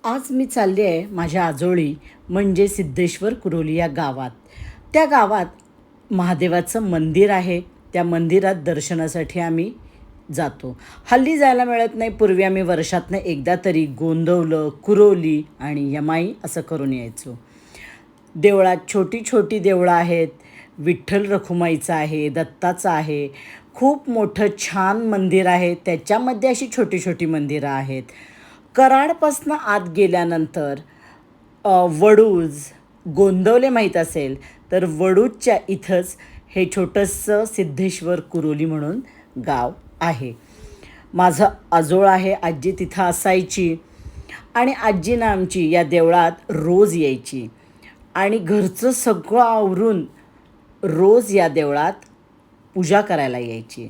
आज मी चालली आहे माझ्या आजोळी म्हणजे सिद्धेश्वर कुरोली या गावात. त्या गावात महादेवाचं मंदिर आहे. त्या मंदिरात दर्शनासाठी आम्ही जातो. हल्ली जायला मिळत नाही. पूर्वी आम्ही वर्षातनं एकदा तरी गोंदवलं, कुरोली आणि यमाई असं करून यायचो. देवळात छोटी छोटी देवळं आहेत. विठ्ठल रखुमाईचं आहे, दत्ताचं आहे. खूप मोठं छान मंदिर आहे. त्याच्यामध्ये अशी छोटी छोटी मंदिरं आहेत. कराडपासनं आत गेल्यानंतर वडूज, गोंदवले माहीत असेल तर वडूजच्या इथंच हे छोटंसं सिद्धेश्वर कुरोली म्हणून गाव आहे. माझं आजोळ आहे. आजी तिथं असायची आणि आजीनं आमची या देवळात रोज यायची आणि घरचं सगळं आवरून रोज या देवळात पूजा करायला यायची.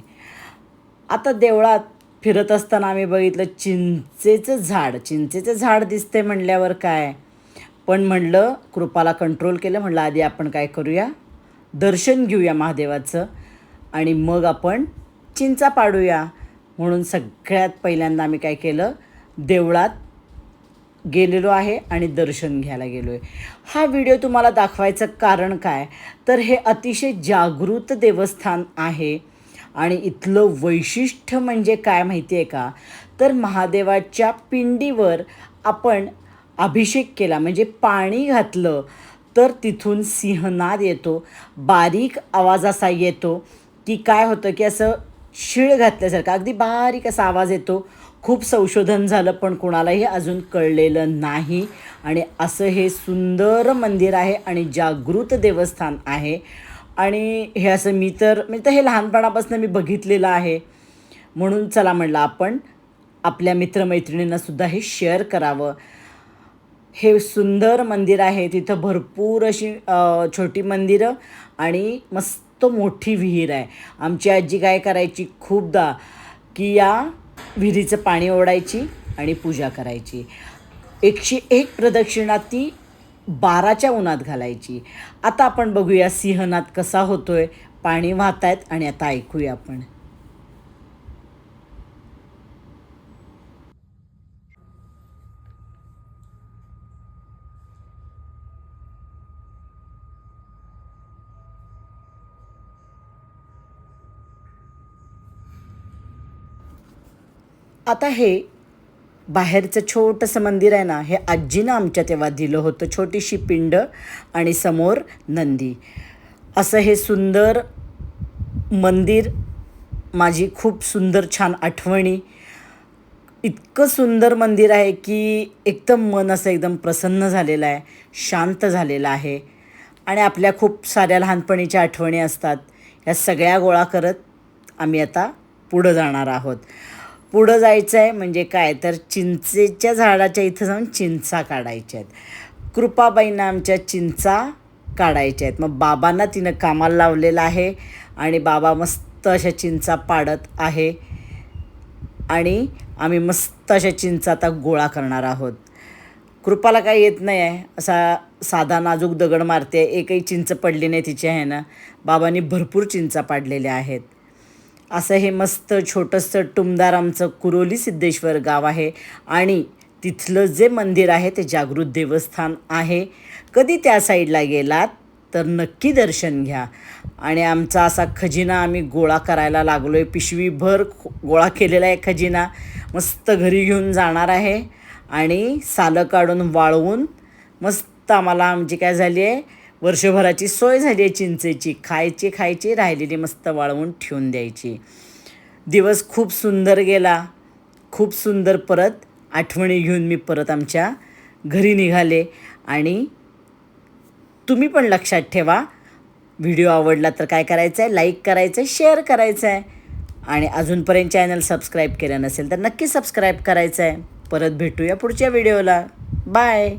आता देवळात फिरत असताना आम्ही बघितलं चिंचेचं झाड दिसते म्हणल्यावर काय, पण म्हणलं कृपाला कंट्रोल केलं. म्हणलं आधी आपण काय करूया, दर्शन घेऊया महादेवाचं आणि मग आपण चिंचा पाडूया. म्हणून सगळ्यात पहिल्यांदा आम्ही काय केलं, देवळात गेलेलो आहे आणि दर्शन घ्यायला गेलो आहे. हा व्हिडिओ तुम्हाला दाखवायचं कारण काय, तर हे अतिशय जागृत देवस्थान आहे आणि इथलं वैशिष्ट्य म्हणजे काय माहिती आहे का, तर महादेवाच्या पिंडीवर आपण अभिषेक केला म्हणजे पाणी घातलं तर तिथून सिंहनाद येतो. बारीक आवाज असा येतो की काय होतं की असं शिळ घातल्यासारखा अगदी बारीक असा आवाज येतो. खूप संशोधन झालं पण कुणालाही अजून कळलेलं नाही. आणि असं हे सुंदर मंदिर आहे आणि जागृत देवस्थान आहे. आणि हे असं मी तर हे लहानपणापासून मी बघितलेलं आहे. म्हणून चला म्हणलं आपण आपल्या मित्रमैत्रिणींनासुद्धा हे शेअर करावं. हे सुंदर मंदिर आहे. तिथं भरपूर अशी छोटी मंदिरं आणि मस्त मोठी विहीर आहे. आमची आजी काय करायची खूपदा की या विहिरीचं पाणी ओढायची आणि पूजा करायची. 101 प्रदक्षिणा ती 12च्या उन्हात घालायची. आता आपण बघूया सिंहनाद कसा होतोय. पाणी वाहत आहेत आणि आता ऐकूया आपण. आता हे बाहेरचं छोटंसं मंदिर आहे ना, हे आजीनं आमच्या तेव्हा दिलं होतं. छोटीशी पिंड आणि समोर नंदी. असं हे सुंदर मंदिर, माझी खूप सुंदर छान आठवणी. इतकं सुंदर मंदिर आहे की एकदम मन असं एकदम प्रसन्न झालेलं आहे, शांत झालेलं आहे. आणि आपल्या खूप साऱ्या लहानपणीच्या आठवणी असतात. ह्या सगळ्या गोळा करत आम्ही आता पुढं जाणार आहोत. पुढं जायचं आहे म्हणजे काय, तर चिंचेच्या झाडाच्या इथं जाऊन चिंचा काढायच्या आहेत. कृपाबाईंना आमच्या चिंचा काढायच्या आहेत. मग बाबांना तिनं कामाला लावलेलं आहे आणि बाबा मस्त अशा चिंचा पाडत आहे आणि आम्ही मस्त अशा चिंचा आता गोळा करणार आहोत. कृपाला काही येत नाही आहे, असा साधा नाजूक दगड मारते. एकही चिंच पडली नाही तिच्या ह्यानं. बाबांनी भरपूर चिंचा पाडलेल्या आहेत. असं हे मस्त छोटंसं टुमदार आमचं कुरोली सिद्धेश्वर गाव आहे आणि तिथलं जे मंदिर आहे ते जागृत देवस्थान आहे. कधी त्या साईडला गेलात तर नक्की दर्शन घ्या. आणि आमचा असा खजिना आम्ही गोळा करायला लागलो आहे. पिशवीभर गोळा केलेला आहे खजिना. मस्त घरी घेऊन जाणार आहे आणि सालं काढून वाळवून मस्त आम्हाला आमची काय झाली आहे, वर्षभराची सोय झाली आहे चिंचेची. खायची राहिलेली मस्त वाळवून ठेवून द्यायची. दिवस खूप सुंदर गेला, खूप सुंदर. परत आठवणी घेऊन मी परत आमच्या घरी निघाले. आणि तुम्ही पण लक्षात ठेवा, व्हिडिओ आवडला तर काय करायचं आहे, लाईक करायचं आहे, शेअर करायचं आहे. आणि अजूनपर्यंत चॅनल सबस्क्राईब केलं नसेल तर नक्की सबस्क्राईब करायचं आहे. परत भेटूया पुढच्या व्हिडिओला. बाय.